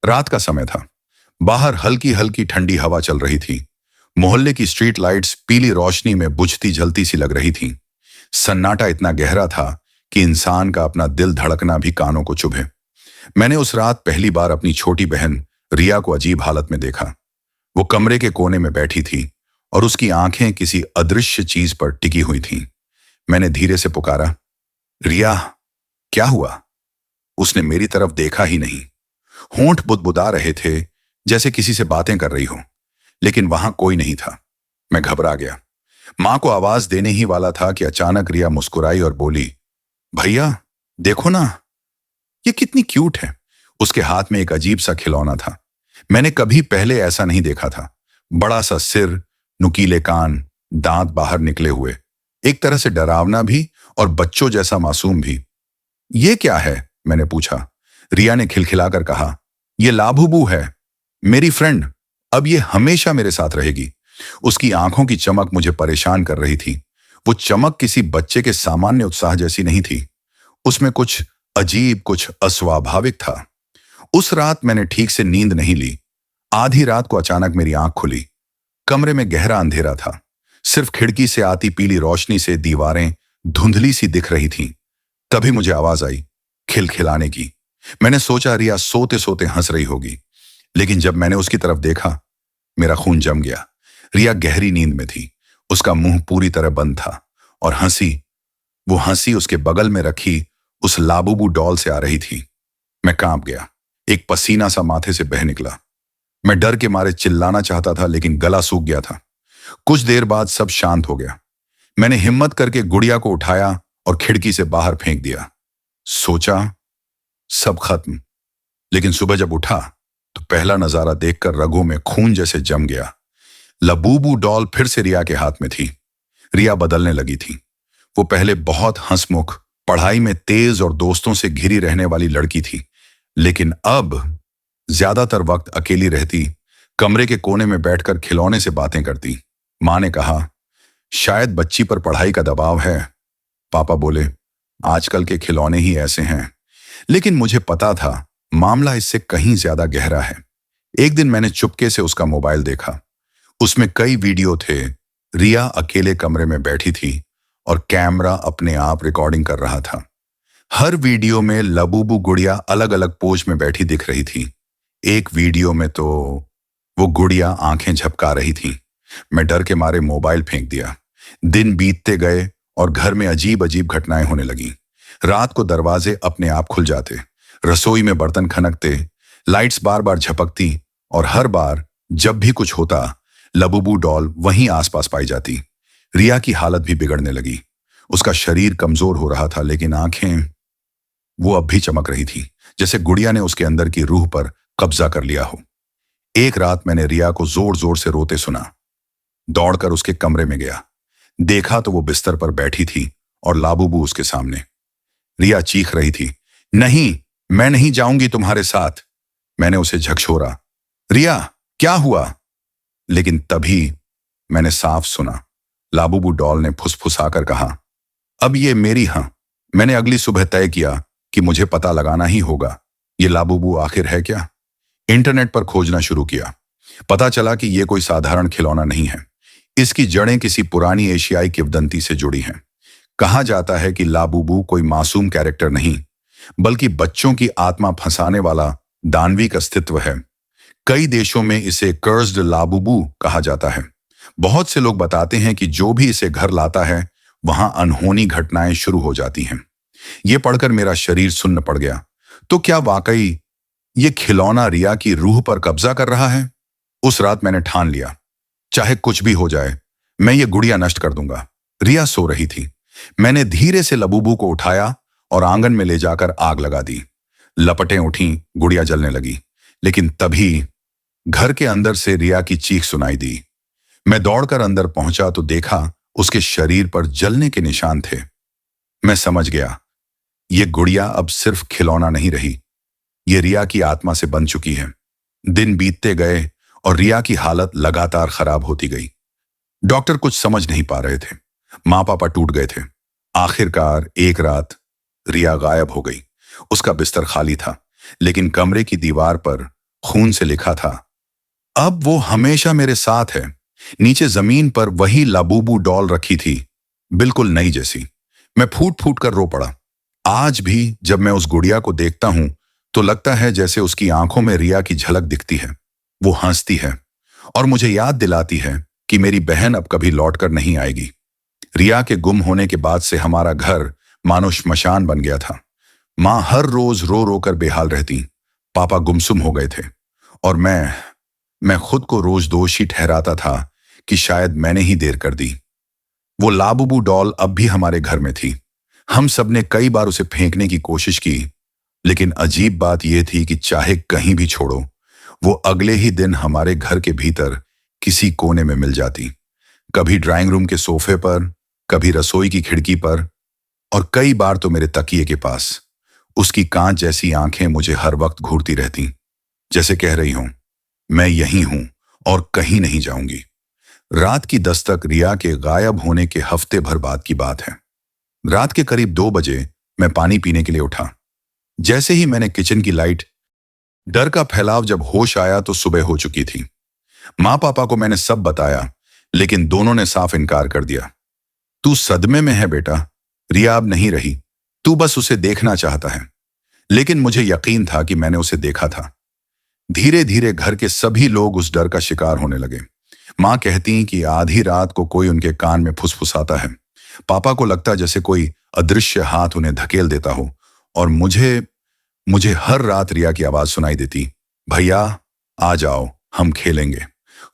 रात का समय था। बाहर हल्की हल्की ठंडी हवा चल रही थी। मोहल्ले की स्ट्रीट लाइट्स पीली रोशनी में बुझती जलती सी लग रही थीं। सन्नाटा इतना गहरा था कि इंसान का अपना दिल धड़कना भी कानों को चुभे। मैंने उस रात पहली बार अपनी छोटी बहन रिया को अजीब हालत में देखा। वो कमरे के कोने में बैठी थी और उसकी आंखें किसी अदृश्य चीज पर टिकी हुई थीं। मैंने धीरे से पुकारा, रिया, क्या हुआ? उसने मेरी तरफ देखा ही नहीं। होंठ बुदबुदा रहे थे, जैसे किसी से बातें कर रही हो, लेकिन वहां कोई नहीं था। मैं घबरा गया। मां को आवाज देने ही वाला था कि अचानक रिया मुस्कुराई और बोली, भैया देखो ना, ये कितनी क्यूट है। उसके हाथ में एक अजीब सा खिलौना था। मैंने कभी पहले ऐसा नहीं देखा था। बड़ा सा सिर, नुकीले कान, दांत बाहर निकले हुए, एक तरह से डरावना भी और बच्चों जैसा मासूम भी। ये क्या है? मैंने पूछा। रिया ने खिलखिलाकर कहा, ये लाबूबू है, मेरी फ्रेंड। अब ये हमेशा मेरे साथ रहेगी। उसकी आंखों की चमक मुझे परेशान कर रही थी। वो चमक किसी बच्चे के सामान्य उत्साह जैसी नहीं थी। उसमें कुछ अजीब, कुछ अस्वाभाविक था। उस रात मैंने ठीक से नींद नहीं ली। आधी रात को अचानक मेरी आंख खुली। कमरे में गहरा अंधेरा था। सिर्फ खिड़की से आती पीली रोशनी से दीवारें धुंधली सी दिख रही थीं। तभी मुझे आवाज आई, खिलखिलाने की। मैंने सोचा रिया सोते सोते हंस रही होगी, लेकिन जब मैंने उसकी तरफ देखा, मेरा खून जम गया। रिया गहरी नींद में थी। उसका मुंह पूरी तरह बंद था और वो हंसी उसके बगल में रखी उस लाबूबू डॉल से आ रही थी। मैं कांप गया। एक पसीना सा माथे से बह निकला। मैं डर के मारे चिल्लाना चाहता था, लेकिन गला सूख गया था। कुछ देर बाद सब शांत हो गया। मैंने हिम्मत करके गुड़िया को उठाया और खिड़की से बाहर फेंक दिया। सोचा सब खत्म। लेकिन सुबह जब उठा तो पहला नजारा देखकर रगों में खून जैसे जम गया। लबूबू डॉल फिर से रिया के हाथ में थी। रिया बदलने लगी थी। वो पहले बहुत हंसमुख, पढ़ाई में तेज और दोस्तों से घिरी रहने वाली लड़की थी, लेकिन अब ज्यादातर वक्त अकेली रहती, कमरे के कोने में बैठकर खिलौने से बातें करती। मां ने कहा, शायद बच्ची पर पढ़ाई का दबाव है। पापा बोले, आजकल के खिलौने ही ऐसे हैं। लेकिन मुझे पता था मामला इससे कहीं ज्यादा गहरा है। एक दिन मैंने चुपके से उसका मोबाइल देखा। उसमें कई वीडियो थे। रिया अकेले कमरे में बैठी थी और कैमरा अपने आप रिकॉर्डिंग कर रहा था। हर वीडियो में लबूबू गुड़िया अलग अलग पोज में बैठी दिख रही थी। एक वीडियो में तो वो गुड़िया आंखें झपका रही थी। मैं डर के मारे मोबाइल फेंक दिया। दिन बीतते गए और घर में अजीब अजीब घटनाएं होने लगी। रात को दरवाजे अपने आप खुल जाते, रसोई में बर्तन खनकते, लाइट्स बार बार झपकती और हर बार जब भी कुछ होता, लबूबू डॉल वहीं आसपास पाई जाती। रिया की हालत भी बिगड़ने लगी। उसका शरीर कमजोर हो रहा था, लेकिन आंखें वो अब भी चमक रही थी, जैसे गुड़िया ने उसके अंदर की रूह पर कब्जा कर लिया हो। एक रात मैंने रिया को जोर जोर से रोते सुना। दौड़कर उसके कमरे में गया। देखा तो वो बिस्तर पर बैठी थी और लाबूबू उसके सामने। रिया चीख रही थी, नहीं, मैं नहीं जाऊंगी तुम्हारे साथ। मैंने उसे झकझोरा, रिया क्या हुआ? लेकिन तभी मैंने साफ सुना, लाबूबू डॉल ने फुसफुसाकर कहा, अब ये मेरी। हां, मैंने अगली सुबह तय किया कि मुझे पता लगाना ही होगा, ये लाबूबू आखिर है क्या। इंटरनेट पर खोजना शुरू किया। पता चला कि यह कोई साधारण खिलौना नहीं है। इसकी जड़ें किसी पुरानी एशियाई किंवदंती से जुड़ी हैं। कहा जाता है कि लाबूबू कोई मासूम कैरेक्टर नहीं, बल्कि बच्चों की आत्मा फंसाने वाला दानविक अस्तित्व है। कई देशों में इसे कर्स्ड लाबूबू कहा जाता है। बहुत से लोग बताते हैं कि जो भी इसे घर लाता है, वहां अनहोनी घटनाएं शुरू हो जाती हैं। यह पढ़कर मेरा शरीर सुन्न पड़ गया। तो क्या वाकई ये खिलौना रिया की रूह पर कब्जा कर रहा है? उस रात मैंने ठान लिया, चाहे कुछ भी हो जाए, मैं ये गुड़िया नष्ट कर दूंगा। रिया सो रही थी। मैंने धीरे से लबूबू को उठाया और आंगन में ले जाकर आग लगा दी। लपटें उठी, गुड़िया जलने लगी। लेकिन तभी घर के अंदर से रिया की चीख सुनाई दी। मैं दौड़कर अंदर पहुंचा तो देखा उसके शरीर पर जलने के निशान थे। मैं समझ गया, ये गुड़िया अब सिर्फ खिलौना नहीं रही, ये रिया की आत्मा से बन चुकी है। दिन बीतते गए और रिया की हालत लगातार खराब होती गई। डॉक्टर कुछ समझ नहीं पा रहे थे। माँ पापा टूट गए थे। आखिरकार एक रात रिया गायब हो गई। उसका बिस्तर खाली था, लेकिन कमरे की दीवार पर खून से लिखा था। अब वो हमेशा मेरे साथ है। नीचे जमीन पर वही लाबूबू डॉल रखी थी, बिल्कुल नई जैसी। मैं फूट फूट कर रो पड़ा। आज भी जब मैं उस गुड़िया को देखता हूं तो लगता है जैसे उसकी आंखों में रिया की झलक दिखती है। वो हंसती है और मुझे याद दिलाती है कि मेरी बहन अब कभी लौटकर नहीं आएगी। रिया के गुम होने के बाद से हमारा घर मानो श्मशान बन गया था। माँ हर रोज रो रो कर बेहाल रहती। पापा गुमसुम हो गए थे और मैं खुद को रोज दोषी ठहराता था कि शायद मैंने ही देर कर दी। वो लाबूबू डॉल अब भी हमारे घर में थी। हम सब ने कई बार उसे फेंकने की कोशिश की, लेकिन अजीब बात यह थी कि चाहे कहीं भी छोड़ो, वो अगले ही दिन हमारे घर के भीतर किसी कोने में मिल जाती। कभी ड्राइंग रूम के सोफे पर, कभी रसोई की खिड़की पर, और कई बार तो मेरे तकिए के पास। उसकी कांच जैसी आंखें मुझे हर वक्त घूरती रहती, जैसे कह रही हूं, मैं यहीं हूं और कहीं नहीं जाऊंगी। रात की दस्तक रिया के गायब होने के हफ्ते भर बाद की बात है। रात के करीब 2 बजे मैं पानी पीने के लिए उठा। जैसे ही मैंने किचन की लाइट, डर का फैलाव जब होश आया तो सुबह हो चुकी थी। माँ पापा को मैंने सब बताया, लेकिन दोनों ने साफ इनकार कर दिया। तू सदमे में है बेटा, रिया अब नहीं रही, तू बस उसे देखना चाहता है। लेकिन मुझे यकीन था कि मैंने उसे देखा था। धीरे धीरे घर के सभी लोग उस डर का शिकार होने लगे। माँ कहती कि आधी रात को कोई उनके कान में फुसफुसाता है। पापा को लगता जैसे कोई अदृश्य हाथ उन्हें धकेल देता हो, और मुझे मुझे हर रात रिया की आवाज सुनाई देती, भैया आ जाओ, हम खेलेंगे।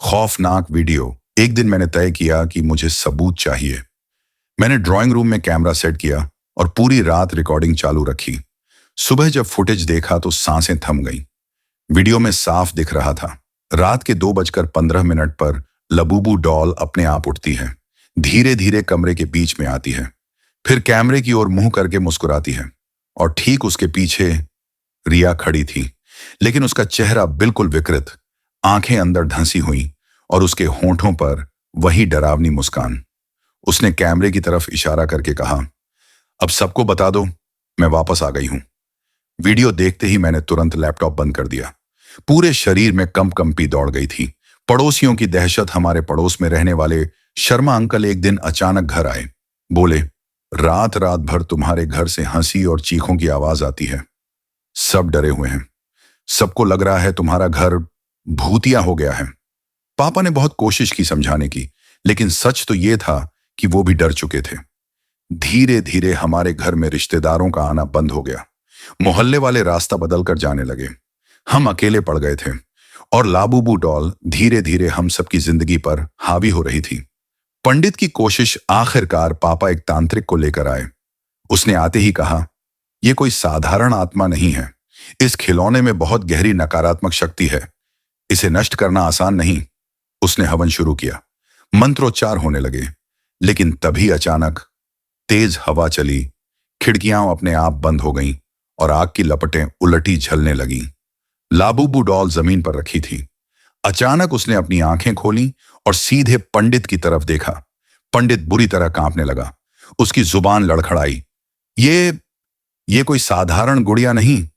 खौफनाक वीडियो। एक दिन मैंने तय किया कि मुझे सबूत चाहिए। मैंने ड्राइंग रूम में कैमरा सेट किया और पूरी रात रिकॉर्डिंग चालू रखी। सुबह जब फुटेज देखा तो सांसें थम गईं। वीडियो में साफ दिख रहा था, रात के 2:15 पर लबूबू डॉल अपने आप उठती है, धीरे धीरे कमरे के बीच में आती है, फिर कैमरे की ओर मुंह करके मुस्कुराती है, और ठीक उसके पीछे रिया खड़ी थी, लेकिन उसका चेहरा बिल्कुल विकृत, आंखें अंदर धंसी हुई और उसके होंठों पर वही डरावनी मुस्कान। उसने कैमरे की तरफ इशारा करके कहा, अब सबको बता दो, मैं वापस आ गई हूं। वीडियो देखते ही मैंने तुरंत लैपटॉप बंद कर दिया। पूरे शरीर में कंपी दौड़ गई थी। पड़ोसियों की दहशत। हमारे पड़ोस में रहने वाले शर्मा अंकल एक दिन अचानक घर आए। बोले, रात रात भर तुम्हारे घर से हंसी और चीखों की आवाज आती है। सब डरे हुए हैं, सबको लग रहा है तुम्हारा घर भूतिया हो गया है। पापा ने बहुत कोशिश की समझाने की, लेकिन सच तो यह था कि वो भी डर चुके थे। धीरे धीरे हमारे घर में रिश्तेदारों का आना बंद हो गया। मोहल्ले वाले रास्ता बदलकर जाने लगे। हम अकेले पड़ गए थे और लाबूबू डॉल धीरे धीरे हम सबकी जिंदगी पर हावी हो रही थी। पंडित की कोशिश आखिरकार पापा एक तांत्रिक को लेकर आए। उसने आते ही कहा, यह कोई साधारण आत्मा नहीं है, इस खिलौने में बहुत गहरी नकारात्मक शक्ति है, इसे नष्ट करना आसान नहीं। उसने हवन शुरू किया, मंत्रोच्चार होने लगे, लेकिन तभी अचानक तेज हवा चली, खिड़कियां अपने आप बंद हो गईं और आग की लपटें उलटी झलने लगीं। लाबूबू डॉल जमीन पर रखी थी। अचानक उसने अपनी आंखें खोली और सीधे पंडित की तरफ देखा। पंडित बुरी तरह कांपने लगा। उसकी जुबान लड़खड़ाई। ये कोई साधारण गुड़िया नहीं,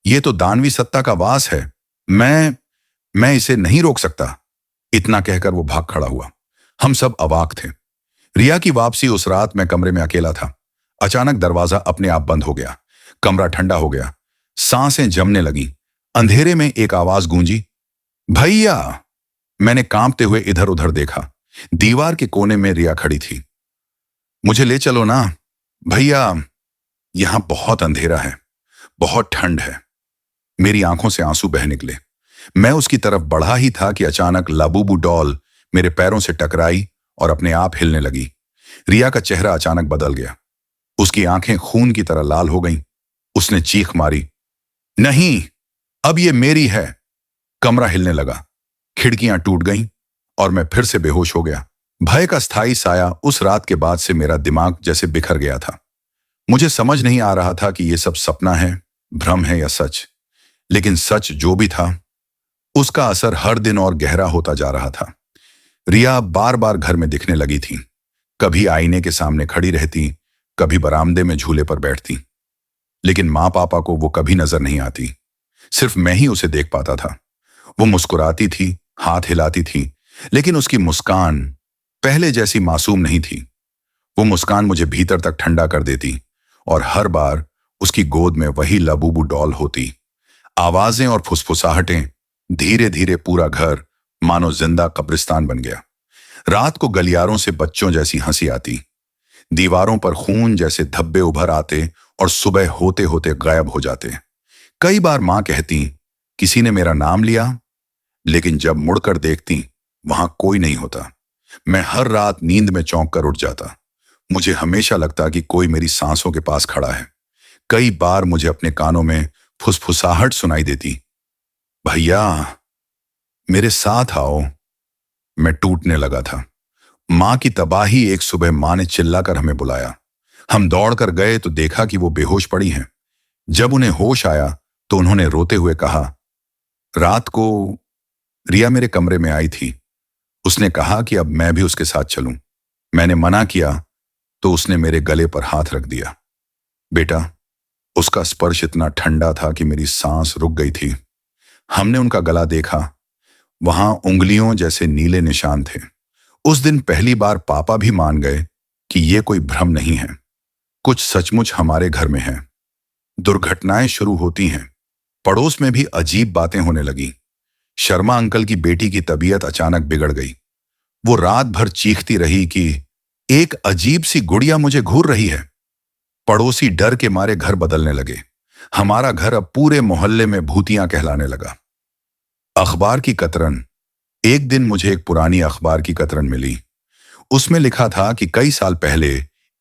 ये तो दानवी सत्ता का वास है। मैं इसे नहीं रोक सकता। इतना कहकर वो भाग खड़ा हुआ। हम सब अवाक थे। रिया की वापसी उस रात मैं कमरे में अकेला था। अचानक दरवाजा अपने आप बंद हो गया। कमरा ठंडा हो गया। सांसें जमने लगी। अंधेरे में एक आवाज गूंजी, भैया। मैंने कांपते हुए इधर उधर देखा। दीवार के कोने में रिया खड़ी थी। मुझे ले चलो ना भैया, यहां बहुत अंधेरा है, बहुत ठंड है। मेरी आंखों से आंसू बह निकले। मैं उसकी तरफ बढ़ा ही था कि अचानक लाबूबू डॉल मेरे पैरों से टकराई और अपने आप हिलने लगी। रिया का चेहरा अचानक बदल गया। उसकी आंखें खून की तरह लाल हो गईं। उसने चीख मारी, नहीं, अब ये मेरी है। कमरा हिलने लगा, खिड़कियां टूट गईं और मैं फिर से बेहोश हो गया। भय का स्थायी साया उस रात के बाद से मेरा दिमाग जैसे बिखर गया था। मुझे समझ नहीं आ रहा था कि यह सब सपना है, भ्रम है या सच। लेकिन सच जो भी था, उसका असर हर दिन और गहरा होता जा रहा था। रिया बार बार घर में दिखने लगी थी। कभी आईने के सामने खड़ी रहती, कभी बरामदे में झूले पर बैठती। लेकिन माँ पापा को वो कभी नजर नहीं आती। सिर्फ मैं ही उसे देख पाता था। वो मुस्कुराती थी, हाथ हिलाती थी, लेकिन उसकी मुस्कान पहले जैसी मासूम नहीं थी। वो मुस्कान मुझे भीतर तक ठंडा कर देती और हर बार उसकी गोद में वही लबूबू डॉल होती। आवाजें और फुसफुसाहटें, धीरे धीरे पूरा घर मानो जिंदा कब्रिस्तान बन गया। रात को गलियारों से बच्चों जैसी हंसी आती, दीवारों पर खून जैसे धब्बे उभर आते और सुबह होते होते गायब हो जाते। कई बार मां कहती, किसी ने मेरा नाम लिया, लेकिन जब मुड़कर देखती वहां कोई नहीं होता। मैं हर रात नींद में चौंक कर उठ जाता। मुझे हमेशा लगता कि कोई मेरी सांसों के पास खड़ा है। कई बार मुझे अपने कानों में फुसफुसाहट सुनाई देती, भैया मेरे साथ आओ। मैं टूटने लगा था। मां की तबाही। एक सुबह मां ने चिल्लाकर हमें बुलाया। हम दौड़कर गए तो देखा कि वो बेहोश पड़ी हैं। जब उन्हें होश आया तो उन्होंने रोते हुए कहा, रात को रिया मेरे कमरे में आई थी। उसने कहा कि अब मैं भी उसके साथ चलूं। मैंने मना किया तो उसने मेरे गले पर हाथ रख दिया। बेटा, उसका स्पर्श इतना ठंडा था कि मेरी सांस रुक गई थी। हमने उनका गला देखा, वहां उंगलियों जैसे नीले निशान थे। उस दिन पहली बार पापा भी मान गए कि ये कोई भ्रम नहीं है, कुछ सचमुच हमारे घर में है। दुर्घटनाएं शुरू होती हैं। पड़ोस में भी अजीब बातें होने लगी। शर्मा अंकल की बेटी की तबीयत अचानक बिगड़ गई। वो रात भर चीखती रही कि एक अजीब सी गुड़िया मुझे घूर रही है। पड़ोसी डर के मारे घर बदलने लगे। हमारा घर अब पूरे मोहल्ले में भूतियां कहलाने लगा। अखबार की कतरन। एक दिन मुझे एक पुरानी अखबार की कतरन मिली। उसमें लिखा था कि कई साल पहले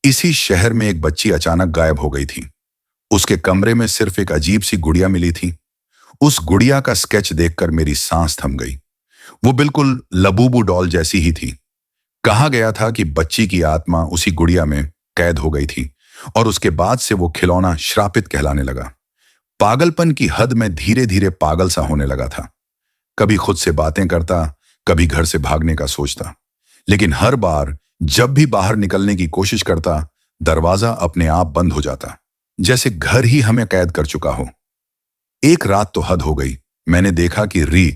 इसी शहर में एक बच्ची अचानक गायब हो गई थी। उसके कमरे में सिर्फ एक अजीब सी गुड़िया मिली थी। उस गुड़िया का स्केच देखकर मेरी सांस थम गई। वो बिल्कुल लबूबू डॉल जैसी ही थी। कहा गया था कि बच्ची की आत्मा उसी गुड़िया में कैद हो गई थी और उसके बाद से वो खिलौना श्रापित कहलाने लगा। पागलपन की हद में धीरे धीरे पागल सा होने लगा था। कभी खुद से बातें करता, कभी घर से भागने का सोचता, लेकिन हर बार जब भी बाहर निकलने की कोशिश करता, दरवाजा अपने आप बंद हो जाता, जैसे घर ही हमें कैद कर चुका हो। एक रात तो हद हो गई। मैंने देखा कि री